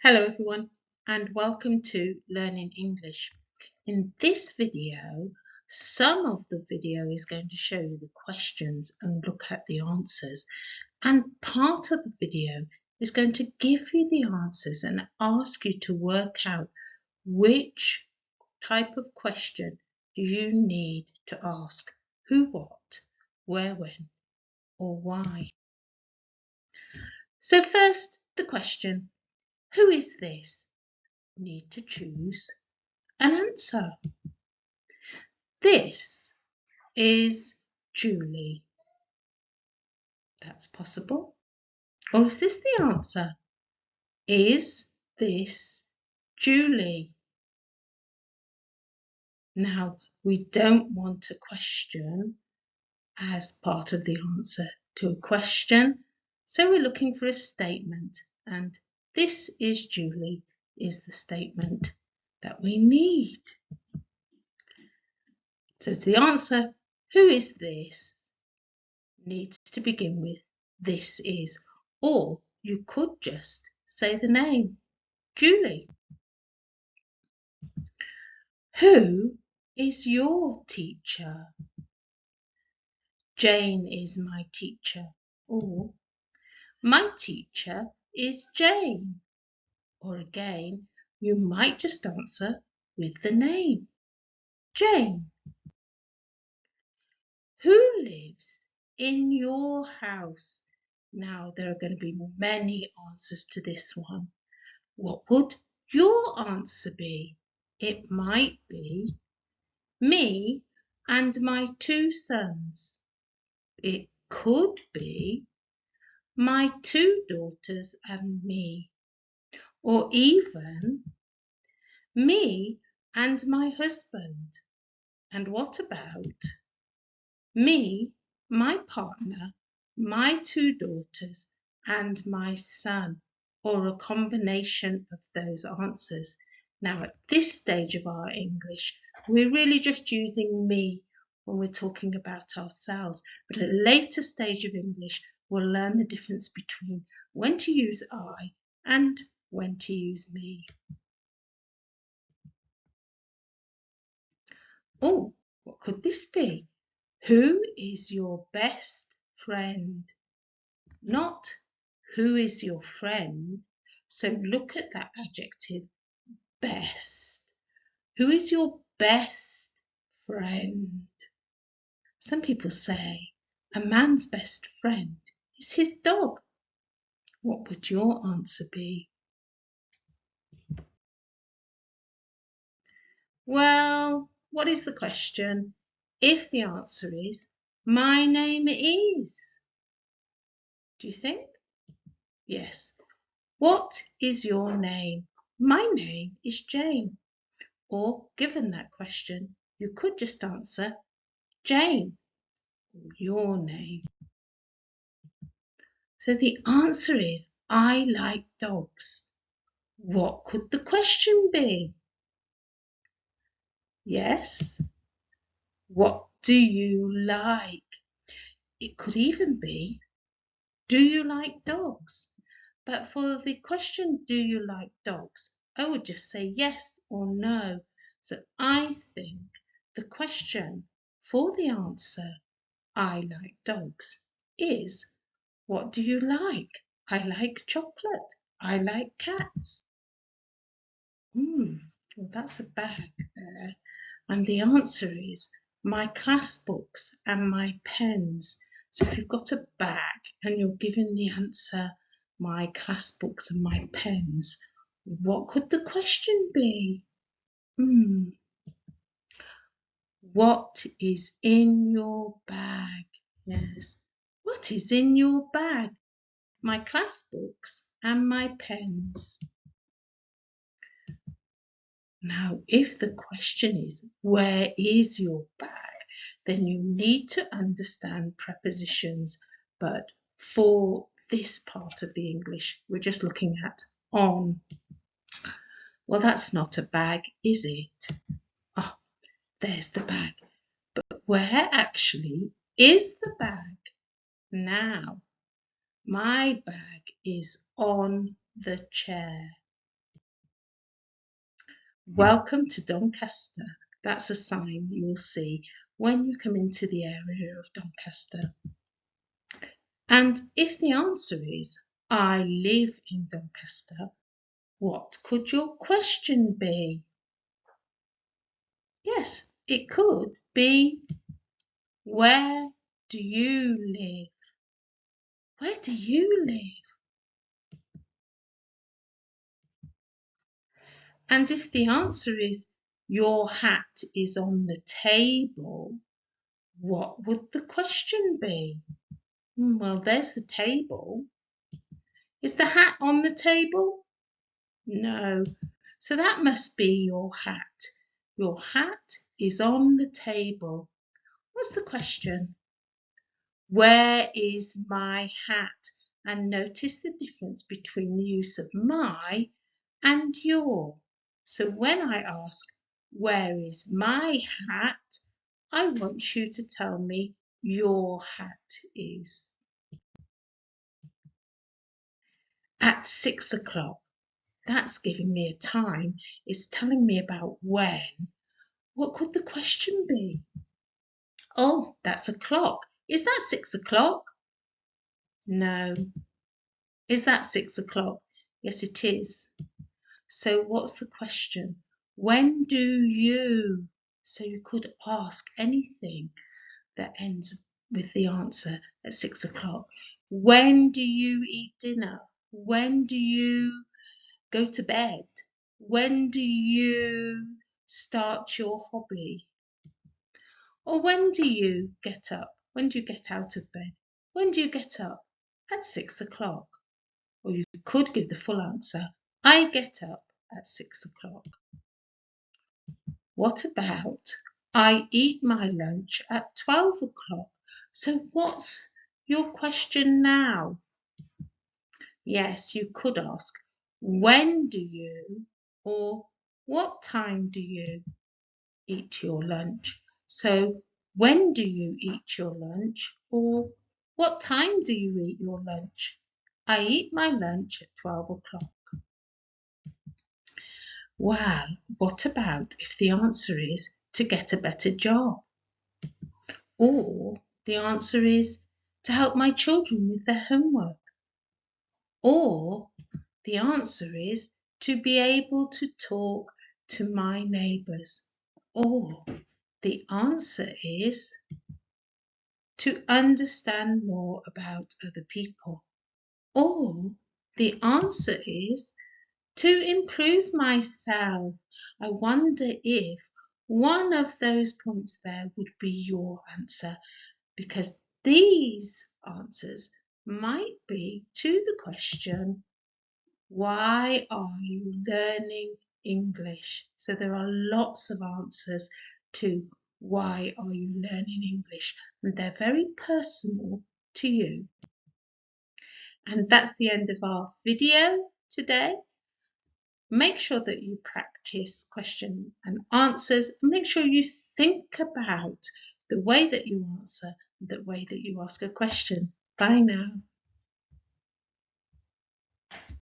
Hello everyone and welcome to Learning English. In this video, some of the video is going to show you the questions and look at the answers, and part of the video is going to give you the answers and ask you to work out which type of question do you need to ask: who, what, where, when, or why. So first, the question, who is this? Need to choose an answer. This is Julie. That's possible. Or is this the answer? Is this Julie? Now, we don't want a question as part of the answer to a question, so we're looking for a statement, and this is Julie is the statement that we need. So the answer, who is this, needs to begin with this is, or you could just say the name, Julie. Who is your teacher? Jane is my teacher, or my teacher is Jane. Or again, you might just answer with the name, Jane. Who lives in your house? Now, there are going to be many answers to this one. What would your answer be? It might be me and my two sons. It could be my two daughters and me. Or even me and my husband. And what about me, my partner, my two daughters, and my son, or a combination of those answers? Now, at this stage of our English, we're really just using me when we're talking about ourselves, but at a later stage of English, we'll learn the difference between when to use I and when to use me. Oh, what could this be? Who is your best friend? Not who is your friend. So look at that adjective, best. Who is your best friend? Some people say a man's best friend is his dog. What would your answer be? Well, what is the question? If the answer is, my name is. Do you think? Yes. What is your name? My name is Jane. Or, given that question, you could just answer Jane, or your name. So the answer is, I like dogs. What could the question be? Yes. What do you like? It could even be, do you like dogs? But for the question, do you like dogs, I would just say yes or no. So I think the question for the answer, I like dogs, is, what do you like? I like chocolate. I like cats. Well, that's a bag there. And the answer is my class books and my pens. So if you've got a bag and you're given the answer, my class books and my pens, what could the question be? What is in your bag? Yes. What is in your bag? My class books and my pens. Now, if the question is, where is your bag? Then you need to understand prepositions. But for this part of the English, we're just looking at on. Well, that's not a bag, is it? Oh, there's the bag. But where actually is the bag? Now, my bag is on the chair. Welcome to Doncaster. That's a sign you will see when you come into the area of Doncaster. And if the answer is, I live in Doncaster, what could your question be? Yes, it could be, where do you live? Where do you live? And if the answer is, your hat is on the table, what would the question be? Well, there's the table. Is the hat on the table? No. So that must be your hat. Your hat is on the table. What's the question? Where is my hat? And notice the difference between the use of my and your. So when I ask, where is my hat? I want you to tell me your hat is. At 6 o'clock. That's giving me a time. It's telling me about when. What could the question be? Oh, that's a clock. Is that 6 o'clock? No. Is that 6 o'clock? Yes, it is. So what's the question? When do you? So you could ask anything that ends with the answer at 6 o'clock. When do you eat dinner? When do you go to bed? When do you start your hobby? Or when do you get up? When do you get out of bed? When do you get up? At 6 o'clock. Or you could give the full answer. I get up at 6 o'clock. What about, I eat my lunch at 12 o'clock? So what's your question now? Yes, you could ask, when do you, or what time do you eat your lunch? So when do you eat your lunch, or what time do you eat your lunch? I eat my lunch at 12 o'clock. Well, what about if the answer is to get a better job? Or the answer is to help my children with their homework? Or the answer is to be able to talk to my neighbours? Or the answer is to understand more about other people? Or the answer is to improve myself? I wonder if one of those points there would be your answer, because these answers might be to the question, why are you learning English? So there are lots of answers to why are you learning English, and they're very personal to you. And that's the end of our video today. Make sure that you practice question and answers, and make sure you think about the way that you answer, the way that you ask a question. Bye now.